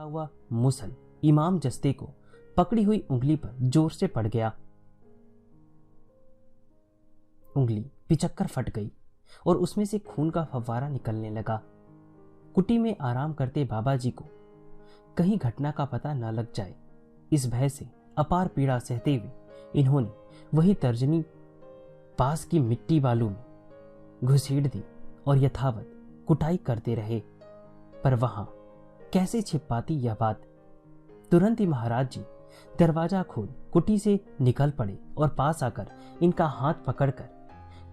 बैठा हुआ मुसल इमाम जस्ते को पकड़ी हुई उंगली पर जोर से पड़ गया। उंगली पिचक्कर फट गई और उसमें से खून का फव्वारा निकलने लगा। कुटी में आराम करते बाबा जी को कहीं घटना का पता न लग जाए, इस भय से अपार पीड़ा सहते हुए इन्होंने वही तर्जनी पास की मिट्टी बालू में घुसेड़ दी और यथावत कुटाई करते रहे। पर वहां कैसे छिप पाती यह बात। तुरंत ही महाराज जी दरवाजा खोल कुटी से निकल पड़े और पास आकर इनका हाथ पकड़कर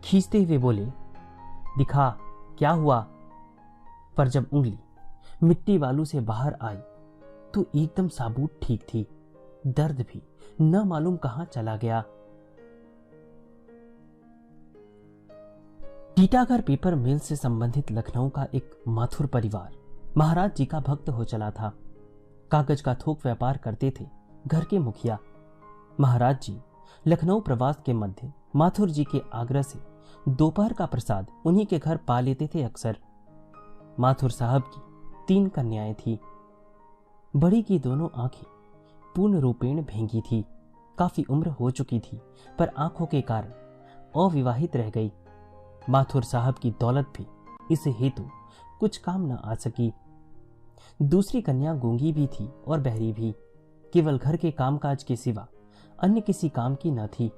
खींचते हुए बोले, दिखा क्या हुआ। पर जब उंगली मिट्टी बालू से बाहर आई तो एकदम साबुत ठीक थी। दर्द भी न मालूम कहां चला गया। टीटागढ़ पेपर मिल से संबंधित लखनऊ का एक माथुर परिवार महाराज जी का भक्त हो चला था। कागज का थोक व्यापार करते थे घर के मुखिया। महाराज जी लखनऊ प्रवास के मध्य माथुर जी के आग्रह से दोपहर का प्रसाद उन्हीं के घर पा लेते थे अक्सर। माथुर साहब की 3 कन्याएं थी। बड़ी की दोनों आंखें पूर्ण रूपेण भेंगी थी। काफी उम्र हो चुकी थी पर आंखों के कारण अविवाहित रह गई। माथुर साहब की दौलत भी इस हेतु कुछ काम न आ सकी। दूसरी कन्या गूंगी भी थी और बहरी भी, केवल घर के कामकाज के सिवा अन्य किसी काम की न थी।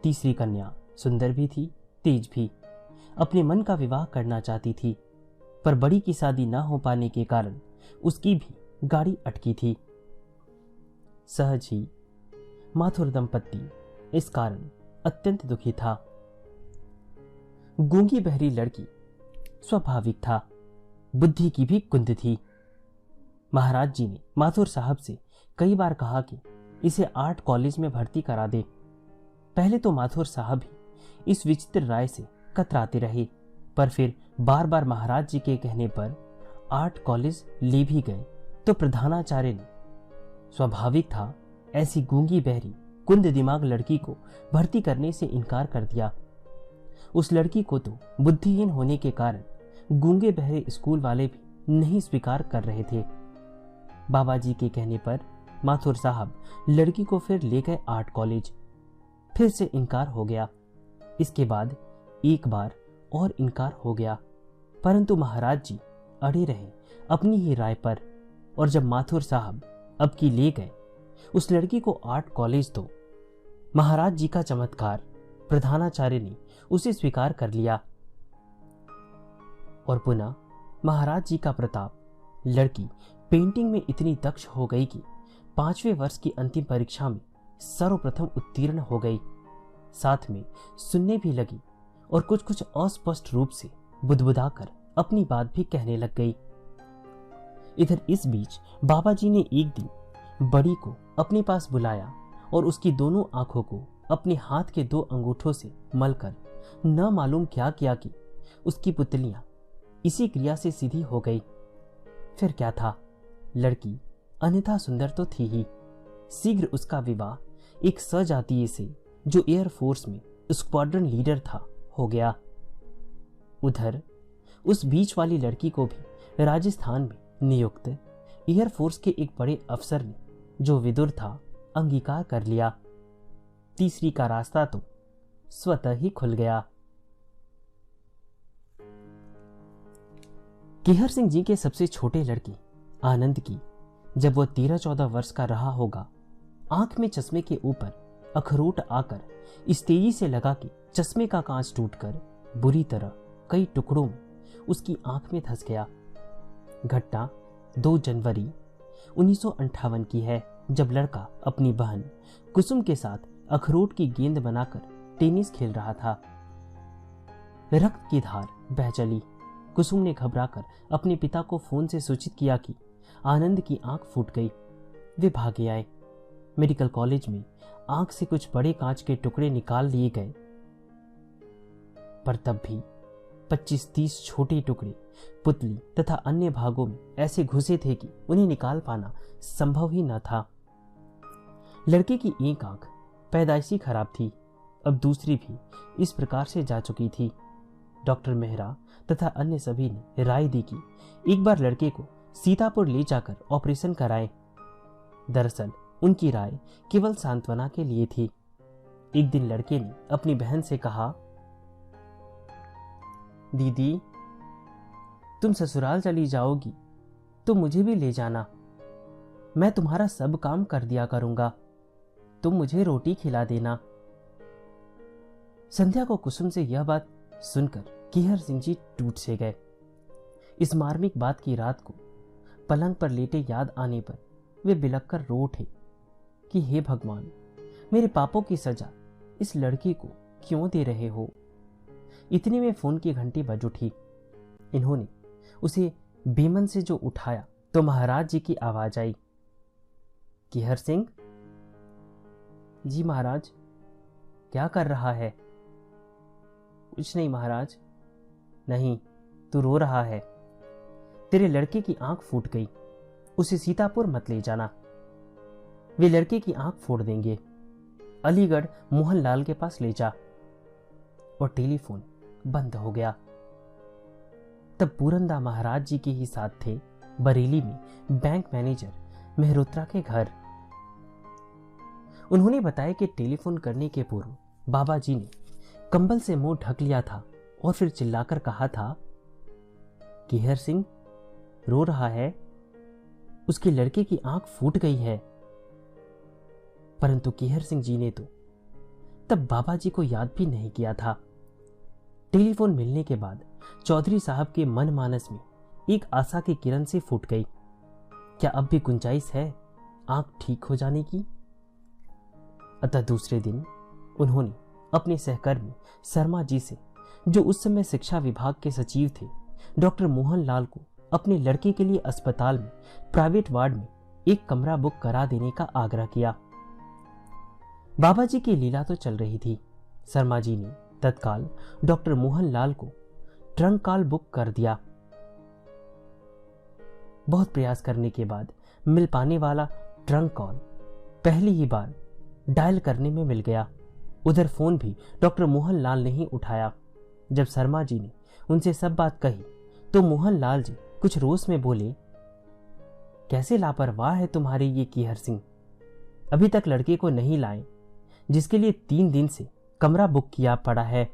तीसरी कन्या सुंदर भी थी, तेज भी, अपने मन का विवाह करना चाहती थी, पर बड़ी की शादी न हो पाने के कारण उसकी भी गाड़ी अटकी थी। सहज ही माथुर दंपत्ति इस कारण अत्यंत दुखी था। गूंगी बहरी लड़की स्वाभाविक था, बुद्धि की भी कुंद थी। महाराज जी ने माथुर साहब से कई बार कहा कि इसे आर्ट कॉलेज में भर्ती करा दे। पहले तो माथुर साहब ही इस विचित्र राय से कतराते रहे, पर फिर बार बार महाराज जी के कहने पर आर्ट कॉलेज ले भी गए तो प्रधानाचार्य ने, स्वाभाविक था, ऐसी गूंगी बहरी कुंद दिमाग लड़की को भर्ती करने से इनकार कर दिया। उस लड़की को तो बुद्धिहीन होने के कारण गूंगे बहरे स्कूल वाले भी नहीं स्वीकार कर रहे थे। बाबा जी के कहने पर माथुर साहब लड़की को फिर ले गए आर्ट कॉलेज। फिर से इनकार हो गया। इसके बाद एक बार और इनकार हो गया, परंतु महाराज जी अड़े रहे अपनी ही राय पर। और जब माथुर साहब अब की ले गए उस लड़की को आर्ट कॉलेज, तो महाराज जी का चमत्कार, प्रधानाचार्य ने उसे स्वीकार कर लिया। और पुनः महाराज जी का प्रताप, लड़की पेंटिंग में इतनी दक्ष हो गई कि 5वें वर्ष की अंतिम परीक्षा में सर्वप्रथम उत्तीर्ण हो गई। साथ में सुनने भी लगी और कुछ कुछ अस्पष्ट रूप से बुदबुदाकर अपनी बात भी कहने लग गई। इधर इस बीच बाबा जी ने एक दिन बड़ी को अपने पास बुलाया और उसकी दोनों आंखों को अपने हाथ के 2 अंगूठों से मलकर न मालूम क्या किया कि उसकी पुतलियां इसी क्रिया से सीधी हो गई। फिर क्या था, लड़की अन्यथा सुंदर तो थी ही। शीघ्र उसका विवाह एक सजातीय से, जो एयरफोर्स में स्क्वाड्रन लीडर था, हो गया। उधर उस बीच वाली लड़की को भी राजस्थान में नियुक्त एयरफोर्स के एक बड़े अफसर ने, जो विदुर था, अंगीकार कर लिया। तीसरी का रास्ता तो स्वतः ही खुल गया। केहर सिंह जी के सबसे छोटे लड़के आनंद की जब वह 13-14 वर्ष का रहा होगा, आंख में चश्मे के ऊपर अखरोट आकर इस तेजी से लगा कि चश्मे का कांच टूटकर बुरी तरह कई टुकड़ों में उसकी आंख में धंस गया। घटना 2 जनवरी 1958 की है, जब लड़का अपनी बहन कुसुम के साथ अखरोट की गेंद बनाकर टेनिस खेल रहा था। रक्त की धार बह चली। कुसुम ने घबराकर अपने पिता को फोन से सूचित किया कि आनंद की आंख फूट गई। वे भागे आए। मेडिकल कॉलेज में आंख से कुछ बड़े कांच के टुकड़े निकाल लिए गए, पर तब भी 25-30 छोटे टुकड़े पुतली तथा अन्य भागों में ऐसे घुसे थे कि उन्हें निकाल पाना संभव ही न था। लड़के की एक आंख पैदाइशी खराब थी, अब दूसरी भी इस प्रकार से जा चुकी थी। डॉक्टर मेहरा तथा अन्य सभी ने राय दी कि एक बार लड़के को सीतापुर ले जाकर ऑपरेशन कराएं। दरअसल उनकी राय केवल सांत्वना के लिए थी। एक दिन लड़के ने अपनी बहन से कहा, दीदी, तुम ससुराल चली जाओगी तो मुझे भी ले जाना। मैं तुम्हारा सब काम कर दिया करूंगा, तुम मुझे रोटी खिला देना। संध्या को कुसुम से यह बात सुनकर किहर सिंह जी टूट से गए। इस मार्मिक बात की रात को पलंग पर लेटे याद आने पर वे बिलख कर रो उठे कि हे भगवान, मेरे पापों की सजा इस लड़की को क्यों दे रहे हो। इतने में फोन की घंटी बज उठी। इन्होंने उसे बेमन से जो उठाया तो महाराज जी की आवाज आई, किहर सिंह। जी महाराज। क्या कर रहा है? कुछ नहीं महाराज। नहीं, तू रो रहा है। तेरे लड़के की आंख फूट गई, उसे सीतापुर मत ले जाना। वे लड़के की आंख फोड़ देंगे। अलीगढ़ मोहनलाल के पास ले जा। और टेलीफोन बंद हो गया। तब पूरनदा महाराज जी के ही साथ थे बरेली में बैंक मैनेजर मेहरोत्रा के घर। उन्होंने बताया कि टेलीफोन करने के पूर्व बाबा जी ने कंबल से मुंह ढक लिया था और फिर चिल्लाकर कहा था, किहर सिंह रो रहा है, उसके लड़के की आंख फूट गई है। परंतु किहर सिंह जी ने तो तब बाबा जी को याद भी नहीं किया था। टेलीफोन मिलने के बाद चौधरी साहब के मन मानस में एक आशा की किरण से फूट गई। क्या अब भी गुंजाइश है आंख ठीक हो जाने की? अतः दूसरे दिन उन्होंने अपने सहकर्मी शर्मा जी से, जो उस समय शिक्षा विभाग के सचिव थे, डॉक्टर मोहनलाल को अपने लड़के के लिए अस्पताल में प्राइवेट वार्ड में एक कमरा बुक करा देने का आग्रह किया। बाबा जी की लीला तो चल रही थी। शर्मा जी ने तत्काल डॉक्टर मोहनलाल को ट्रंक कॉल बुक कर दिया। बहुत प्रयास करने के बाद मिल पाने वाला ट्रंक कॉल पहली ही बार डायल करने में मिल गया। उधर फोन भी डॉक्टर मोहनलाल ने ही उठाया। जब शर्मा जी ने उनसे सब बात कही तो मोहनलाल जी कुछ रोष में बोले, कैसे लापरवाह है तुम्हारे ये किहर सिंह, अभी तक लड़के को नहीं लाए, जिसके लिए 3 दिन से कमरा बुक किया पड़ा है।